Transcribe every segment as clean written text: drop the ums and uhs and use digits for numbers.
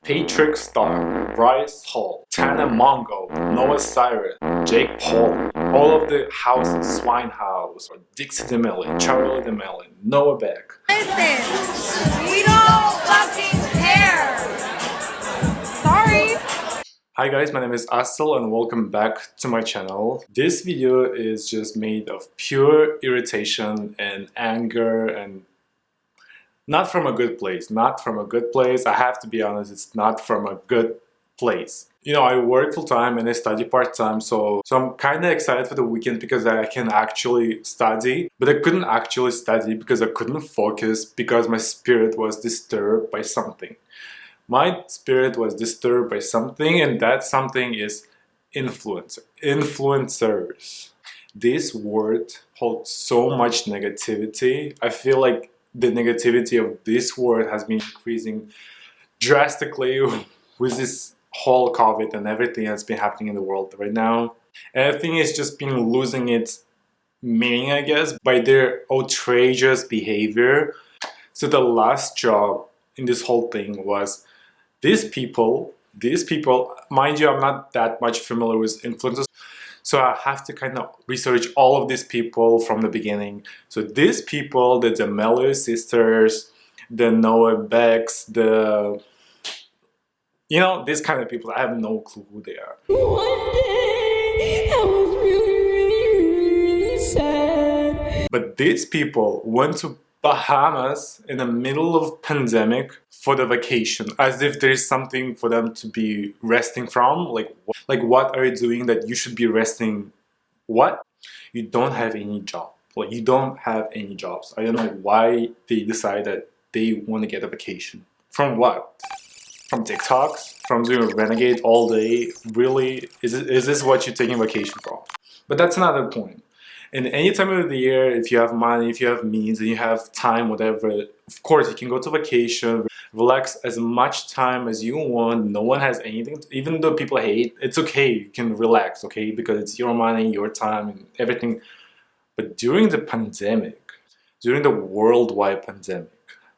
Patrick Star, Bryce Hall, Tana Mongeau, Noah Cyrus, Jake Paul, all of the houses, Swinehouse, or Dixie Damelio, Charli Damelio, Noah Beck. Listen, we don't fucking care. Sorry. Hi guys, my name is ASSYL and welcome back to my channel. This video is just made of pure irritation and anger, and not from a good place. Not from a good place. I have to be honest, it's not from a good place. You know, I work full-time and I study part-time, so I'm kind of excited for the weekend because I can actually study. But I couldn't actually study because I couldn't focus because my spirit was disturbed by something. My spirit was disturbed by something, and that something is influencers. This word holds so much negativity. I feel like the negativity of this word has been increasing drastically with this whole COVID and everything that's been happening in the world right now. And I think it's just been losing its meaning, I guess, by their outrageous behavior. So the last job in this whole thing was these people, mind you, I'm not that much familiar with influencers, so I have to kind of research all of these people from the beginning. So these people, the Damelio sisters, the Noah Becks, you know, these kind of people, I have no clue who they are. One day I was really sad. But these people went to Bahamas in the middle of pandemic for the vacation, as if there is something for them to be resting from. Like what are you doing that you should be resting? What? You don't have any job. Like, you don't have any jobs. I don't know why they decide that they want to get a vacation. From what? From TikToks? From doing Renegade all day? Really? Is this what you're taking vacation from? But that's another point. And any time of the year, if you have money, if you have means, and you have time, whatever, of course, you can go to vacation, relax as much time as you want. No one has anything. Even though people hate, it's okay. You can relax, okay? Because it's your money, your time, and everything. But during the pandemic, during the worldwide pandemic,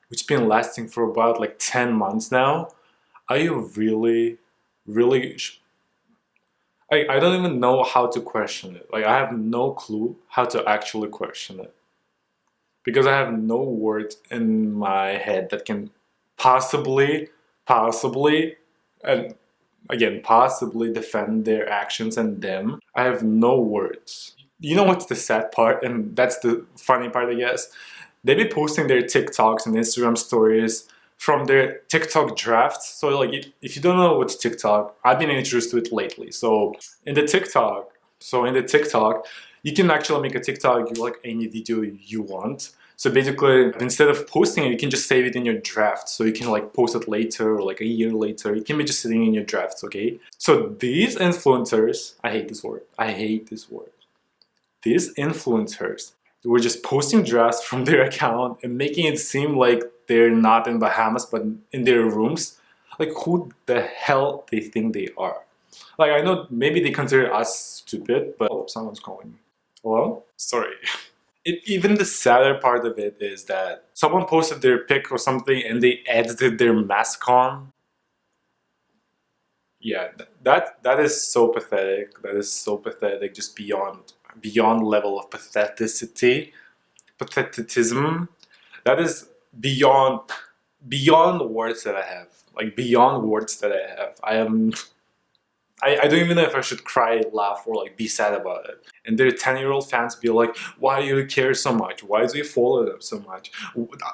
which has been lasting for about like 10 months now, are you really I don't even know how to question it. Like, I have no clue how to actually question it. Because I have no words in my head that can possibly, and again, possibly defend their actions and them. I have no words. You know what's the sad part? And that's the funny part, I guess. They be posting their TikToks and Instagram stories from their TikTok drafts. So like, if you don't know what's TikTok, I've been introduced to it lately. So in the TikTok, you can actually make a TikTok like any video you want. So basically, instead of posting it, you can just save it in your draft. So you can like post it later or like a year later. It can be just sitting in your drafts, okay? So these influencers, I hate this word. These influencers were just posting drafts from their account and making it seem like they're not in Bahamas but in their rooms. Like, who the hell they think they are? Like, I know maybe they consider us stupid, but oh, someone's calling me. Hello? Sorry. Even the sadder part of it is that someone posted their pic or something and they edited their mask on. Yeah, that is so pathetic. That is so pathetic, just beyond level of patheticism. That is beyond words that I have. Like, beyond words that I have. I don't even know if I should cry, laugh, or like be sad about it. And their 10-year-old fans be like, why do you care so much? Why do you follow them so much?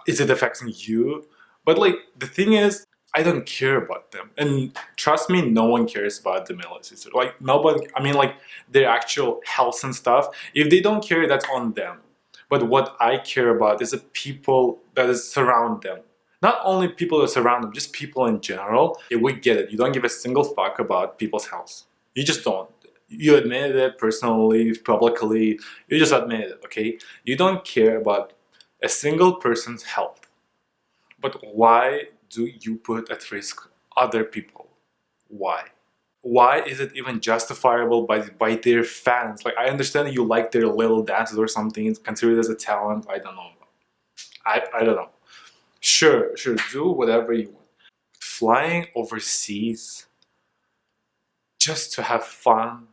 Is it affecting you? But like, the thing is, I don't care about them. And trust me, no one cares about the Damelio sisters. Like, nobody, I mean, like, their actual health and stuff. If they don't care, that's on them. But what I care about is the people that surround them. Not only people that surround them, just people in general. Yeah, we get it. You don't give a single fuck about people's health. You just don't. You admitted it personally, publicly. You just admitted it, okay? You don't care about a single person's health. But why do you put at risk other people? Why? Why is it even justifiable by their fans? Like, I understand that you like their little dances or something, consider it as a talent. I don't know. I don't know. Sure, do whatever you want. flying overseas just to have fun,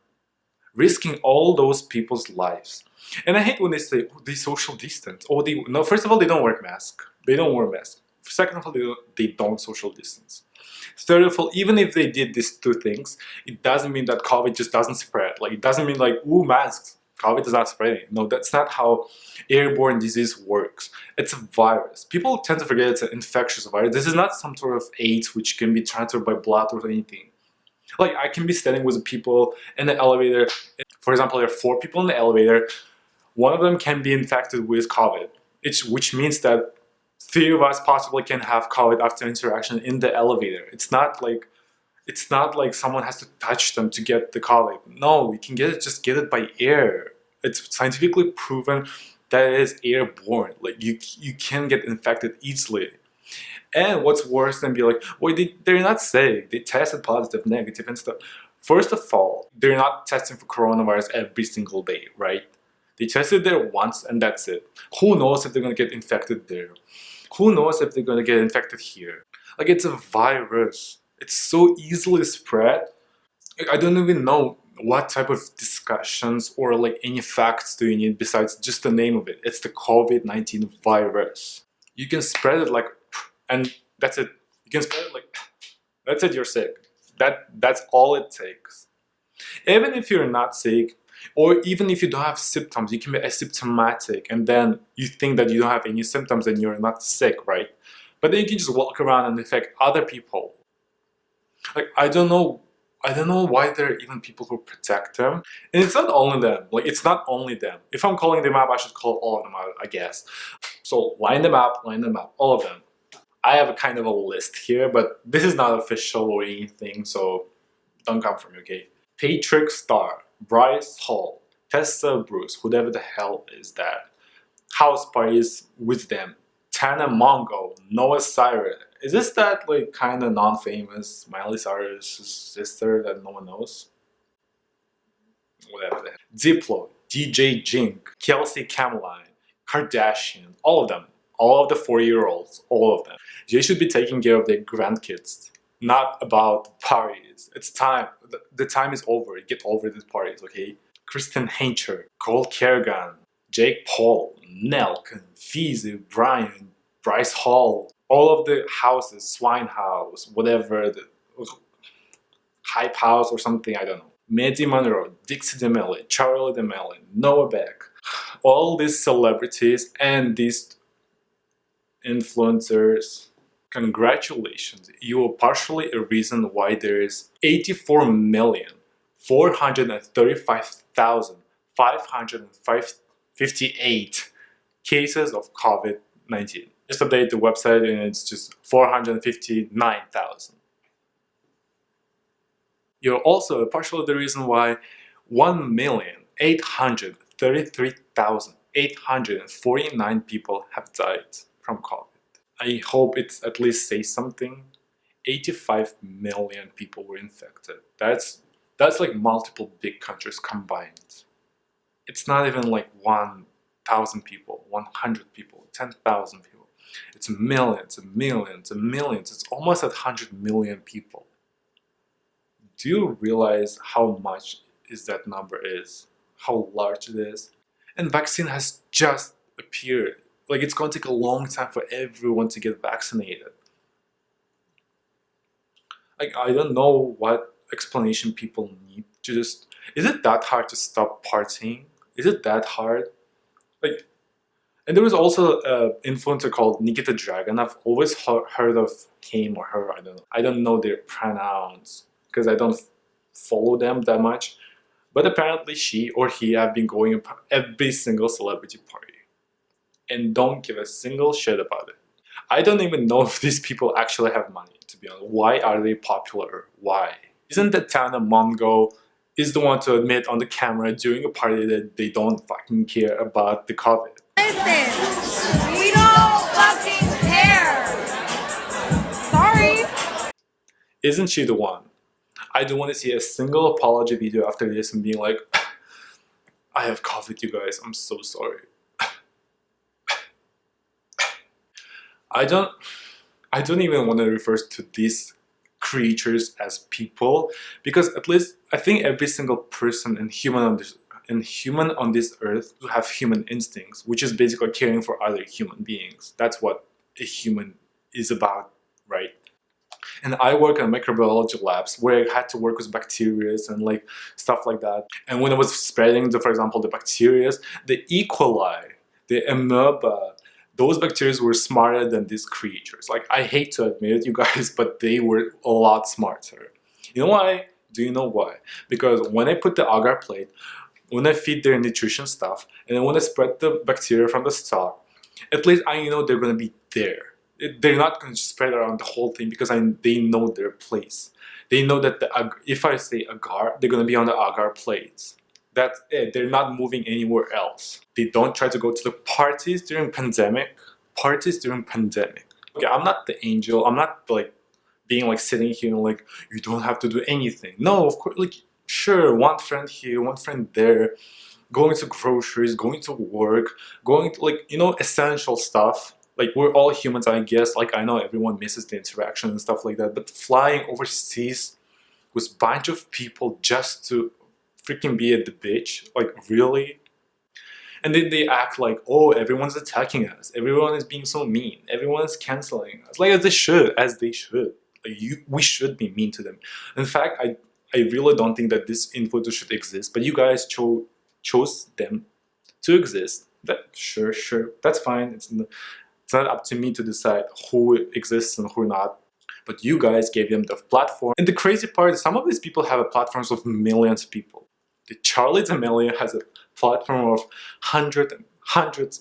risking all those people's lives. And I hate when they say, oh, they social distance. Oh, no, first of all, they don't wear masks. They don't wear masks. Second of all, they don't social distance. Third of all, even if they did these two things, it doesn't mean that COVID just doesn't spread. Like, it doesn't mean like, ooh, masks. COVID is not spreading. No, that's not how airborne disease works. It's a virus. People tend to forget it's an infectious virus. This is not some sort of AIDS which can be transferred by blood or anything. Like, I can be standing with people in the elevator. For example, there are 4 people in the elevator. One of them can be infected with COVID, which means that 3 of us possibly can have COVID after interaction in the elevator. It's not like someone has to touch them to get the COVID. No, you can just get it by air. It's scientifically proven that it is airborne. Like, you can get infected easily. And what's worse than be like, well, they're not sick. They tested positive, negative, and stuff. First of all, they're not testing for coronavirus every single day, right? They tested there once and that's it. Who knows if they're gonna get infected there? Who knows if they're gonna get infected here? Like, it's a virus. It's so easily spread. Like, I don't even know what type of discussions or like any facts do you need besides just the name of it. It's the COVID-19 virus. You can spread it like, and that's it. You can spread it like, that's it, you're sick. That's all it takes. Even if you're not sick, or even if you don't have symptoms, you can be asymptomatic and then you think that you don't have any symptoms and you're not sick, right? But then you can just walk around and infect other people. Like, I don't know why there are even people who protect them. And it's not only them. Like, it's not only them. If I'm calling them up, I should call all of them out, I guess. So line them up, all of them. I have a kind of a list here, but this is not official or anything, so don't come for me, okay? Patrick Star, Bryce Hall, Tessa Brooks, whoever the hell is that. House parties with them. Tana Mongeau, Noah Cyrus. Is this that like kind of non-famous Miley Cyrus' sister that no one knows? Whatever the hell. Diplo, DJ Jink, Kelsey Calemine, Kardashian, all of them. All of the 4-year-olds, all of them. They should be taking care of their grandkids, not about parties. It's time. The time is over. Get over these parties, okay? Kristen Hancher, Carrigan, Jake Paul, Nelk, Fizzy, Bryant, Bryce Hall, all of the houses, Swine House, whatever, the Hype House or something, I don't know. Madi Monroe, Dixie Damelio, Charli Damelio, Noah Beck. All these celebrities and these influencers, congratulations, you are partially a reason why there is 84,435,558 cases of COVID-19. Just update the website and it's just 459,000. You're also partially the reason why 1,833,849 people have died from COVID. I hope it at least says something. 85 million people were infected. That's like multiple big countries combined. It's not even like 1,000 people, 100 people, 10,000 people. It's millions and millions and millions. It's almost 100 million people. Do you realize how much that number is? How large it is? And vaccine has just appeared. Like, it's going to take a long time for everyone to get vaccinated. Like, I don't know what explanation people need to just... Is it that hard to stop partying? Is it that hard? Like, and there was also an influencer called Nikita Dragun. I've always heard of him or her, I don't know. I don't know their pronouns because I don't follow them that much. But apparently she or he have been going to every single celebrity party and don't give a single shit about it. I don't even know if these people actually have money, to be honest. Why are they popular? Why? Isn't that Tana Mongeau is the one to admit on the camera during a party that they don't fucking care about the COVID? Listen, we don't fucking care. Sorry. Isn't she the one? I don't want to see a single apology video after this and being like, I have COVID, you guys, I'm so sorry. I don't even want to refer to these creatures as people, because at least I think every single person and human on this earth who have human instincts, which is basically caring for other human beings. That's what a human is about, right? And I work in microbiology labs where I had to work with bacteria and like stuff like that. And when I was spreading, for example, the bacteria, the E. coli, the amoeba, those bacteria were smarter than these creatures. Like, I hate to admit it, you guys, but they were a lot smarter. You know why? Do you know why? Because when I put the agar plate, when I feed their nutrition stuff, and then when I spread the bacteria from the stock, at least I know they're going to be there. They're not going to spread around the whole thing because they know their place. They know that if I say agar, they're going to be on the agar plates. That's it. They're not moving anywhere else. They don't try to go to the parties during pandemic. Okay, I'm not the angel. I'm not like being like sitting here and like, you don't have to do anything. No, of course, like, sure, one friend here, one friend there, going to groceries, going to work, going to, like, you know, essential stuff. Like, we're all humans, I guess. Like, I know everyone misses the interaction and stuff like that, but flying overseas with a bunch of people just to freaking be at the beach, like, really? And then they act like, oh, everyone's attacking us, everyone is being so mean, everyone is canceling us. Like, as they should. Like, we should be mean to them. In fact, I really don't think that this influencer should exist, but you guys chose them to exist. Sure, that's fine. It's not up to me to decide who exists and who not. But you guys gave them the platform. And the crazy part is some of these people have platforms of millions of people. The Charli Damelio has a platform of hundreds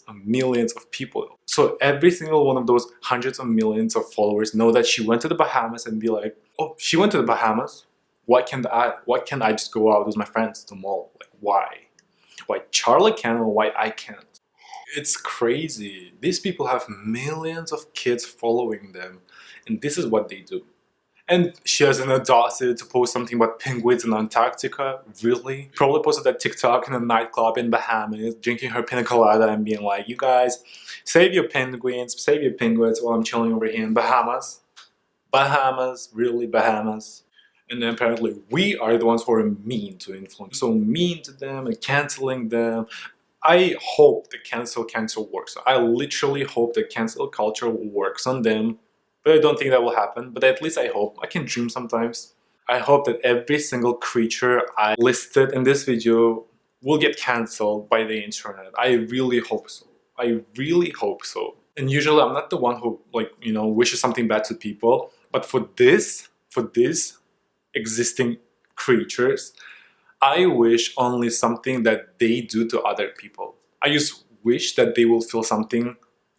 of millions of people. So every single one of those hundreds of millions of followers know that she went to the Bahamas and be like, oh, she went to the Bahamas. Why can't I just go out with my friends to the mall? Like, why? Why Charli can and why I can't? It's crazy. These people have millions of kids following them, and this is what they do. And she has an audacity to post something about penguins in Antarctica. Really? Probably posted that TikTok in a nightclub in Bahamas, drinking her pina colada and being like, you guys, save your penguins while I'm chilling over here in Bahamas. Bahamas, really Bahamas. And then apparently we are the ones who are mean to influencers. So mean to them and canceling them. I hope the cancel works. I literally hope the cancel culture works on them. But I don't think that will happen. But at least I hope. I can dream sometimes. I hope that every single creature I listed in this video will get cancelled by the internet. I really hope so. I really hope so. And usually I'm not the one who, like, you know, wishes something bad to people. But for this existing creatures, I wish only something that they do to other people. I just wish that they will feel something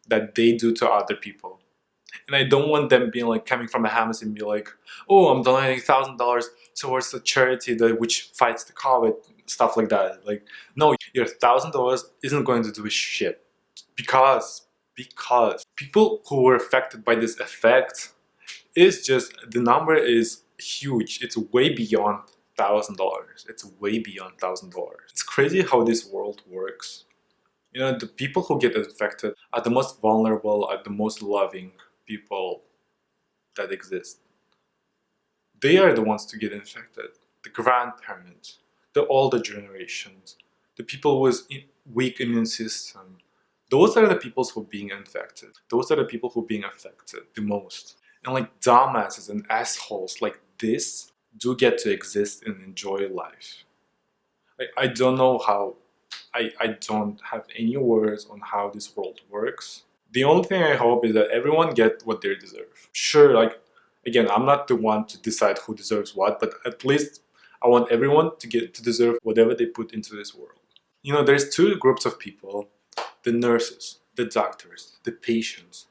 that they do to other people. And I don't want them being like coming from Bahamas and be like, oh, I'm donating $1,000 towards the charity which fights the COVID, stuff like that. Like, no, your $1,000 isn't going to do shit. Because people who were affected by this effect is just, the number is huge. It's way beyond $1,000. It's way beyond $1,000. It's crazy how this world works. You know, the people who get infected are the most vulnerable, are the most loving people that exist. They are the ones to get infected. The grandparents, the older generations, the people with weak immune system. Those are the people who are being infected. Those are the people who are being affected the most. And like dumbasses and assholes like this do get to exist and enjoy life. I don't know how, I don't have any words on how this world works. The only thing I hope is that everyone get what they deserve. Sure, like, again, I'm not the one to decide who deserves what, but at least I want everyone to deserve whatever they put into this world. You know, there's two groups of people: the nurses, the doctors, the patients.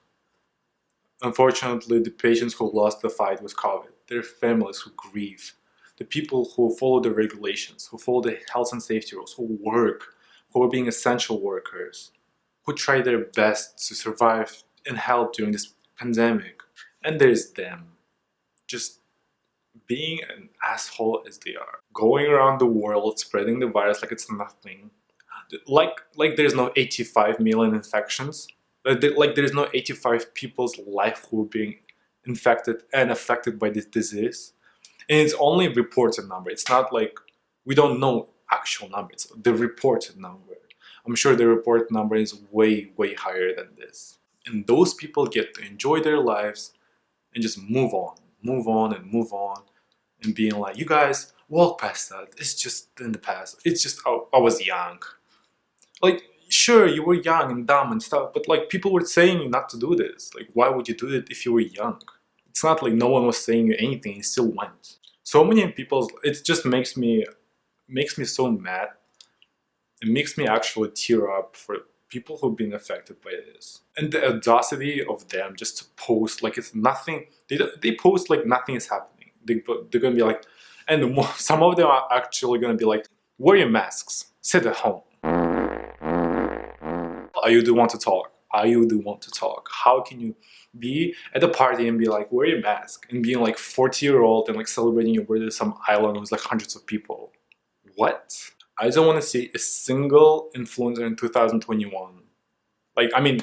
Unfortunately, the patients who lost the fight with COVID, their families who grieve, the people who follow the regulations, who follow the health and safety rules, who work, who are being essential workers, who try their best to survive and help during this pandemic. And there's them, just being an asshole as they are, going around the world spreading the virus like it's nothing, like there's no 85 million infections, like there's no 85 people's life who are being infected and affected by this disease. And it's only reported number. It's not like we don't know actual number. It's the reported number. I'm sure the reported number is way, way higher than this. And those people get to enjoy their lives and just move on and being like, you guys walk past that. It's just in the past. It's just I was young. Like, sure, you were young and dumb and stuff, but like people were saying not to do this. Like, why would you do it if you were young? It's not like no one was saying you anything. You still went. So many people. It just makes me so mad. It makes me actually tear up for people who've been affected by this, and the audacity of them just to post like it's nothing. They post like nothing is happening. They're gonna be like, and some of them are actually gonna be like, wear your masks, sit at home. You do want to talk. You do want to talk. How can you be at a party and be like, wear your mask, and being like 40-year-old and like celebrating your birthday at some island with like hundreds of people? What? I don't want to see a single influencer in 2021. Like, I mean,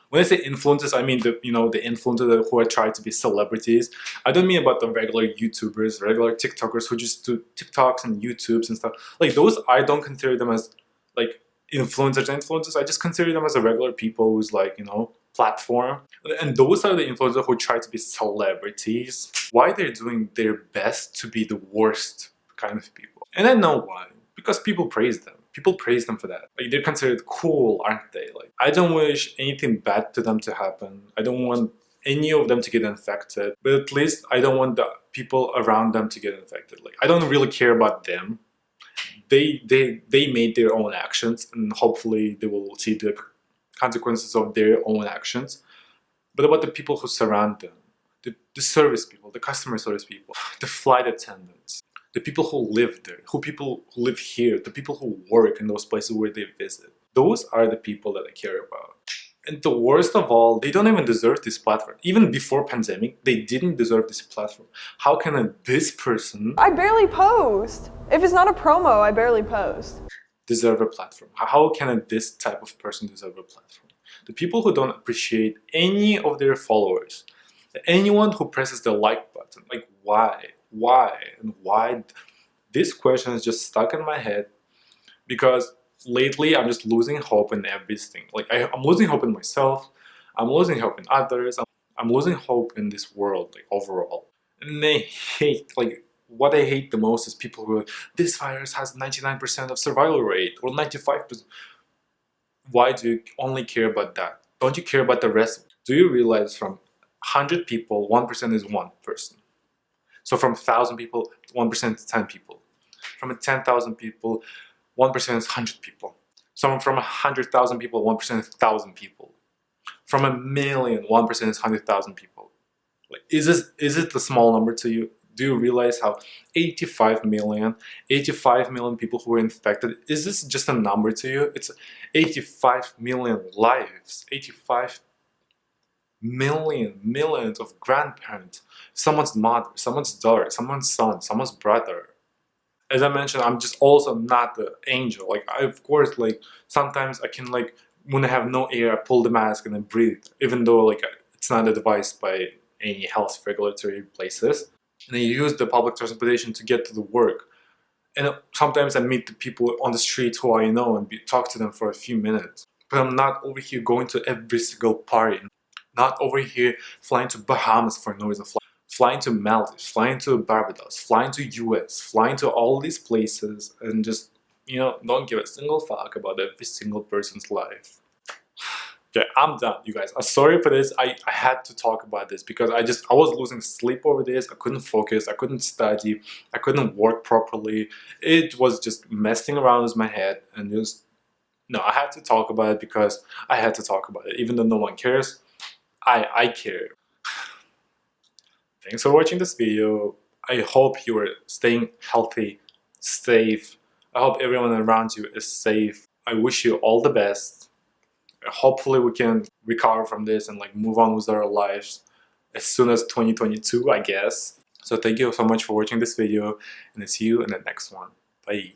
when I say influencers, I mean the influencers who are trying to be celebrities. I don't mean about the regular YouTubers, regular TikTokers who just do TikToks and YouTubes and stuff. Like those, I don't consider them as like influencers. I just consider them as a regular people who's like, platform. And those are the influencers who try to be celebrities. Why they're doing their best to be the worst kind of people. And I know why. Because people praise them. People praise them for that. Like, they're considered cool, aren't they? Like, I don't wish anything bad to them to happen. I don't want any of them to get infected. But at least I don't want the people around them to get infected. Like, I don't really care about them. They made their own actions, and hopefully they will see the consequences of their own actions. But about the people who surround them, the service people, the customer service people, the flight attendants, the people who live there, people who live here, the people who work in those places where they visit. Those are the people that I care about. And the worst of all, they don't even deserve this platform. Even before pandemic, they didn't deserve this platform. How can this person... I barely post. If it's not a promo, I barely post. ...deserve a platform? How can this type of person deserve a platform? The people who don't appreciate any of their followers. Anyone who presses the like button. Like, why? Why? And why? This question is just stuck in my head because lately I'm just losing hope in everything. Like, I'm losing hope in myself. I'm losing hope in others. I'm losing hope in this world, like, overall. And I hate, like, what I hate the most is people who are, this virus has 99% of survival rate or 95%. Why do you only care about that? Don't you care about the rest? Do you realize from 100 people, 1% is one person? So from 1,000 people, 1% is 10 people. From 10,000 people, 1% is 100 people. So from 100,000 people, 1% is 1,000 people. From 1,000,000, 1% is 100,000 people. Like, is it a small number to you? Do you realize how 85 million people who were infected, is this just a number to you? It's 85 million lives, 85 millions of grandparents, someone's mother, someone's daughter, someone's son, someone's brother. As I mentioned, I'm just also not the angel. Like, of course, like, sometimes I can, like, when I have no air, I pull the mask and I breathe, even though, like, it's not advised by any health regulatory places. And I use the public transportation to get to the work. And sometimes I meet the people on the street who I know and talk to them for a few minutes. But I'm not over here going to every single party. Not over here flying to Bahamas for no reason, flying to Maldives, flying to Barbados, flying to US, flying to all these places and just, don't give a single fuck about every single person's life. Okay, I'm done, you guys. I'm sorry for this. I had to talk about this because I was losing sleep over this. I couldn't focus. I couldn't study. I couldn't work properly. It was just messing around with my head and just, no, I had to talk about it because I had to talk about it. Even though no one cares, I care. Thanks for watching this video. I hope you are staying healthy, safe. I hope everyone around you is safe. I wish you all the best. Hopefully we can recover from this and like move on with our lives as soon as 2022, I guess. So thank you so much for watching this video and I'll see you in the next one. Bye.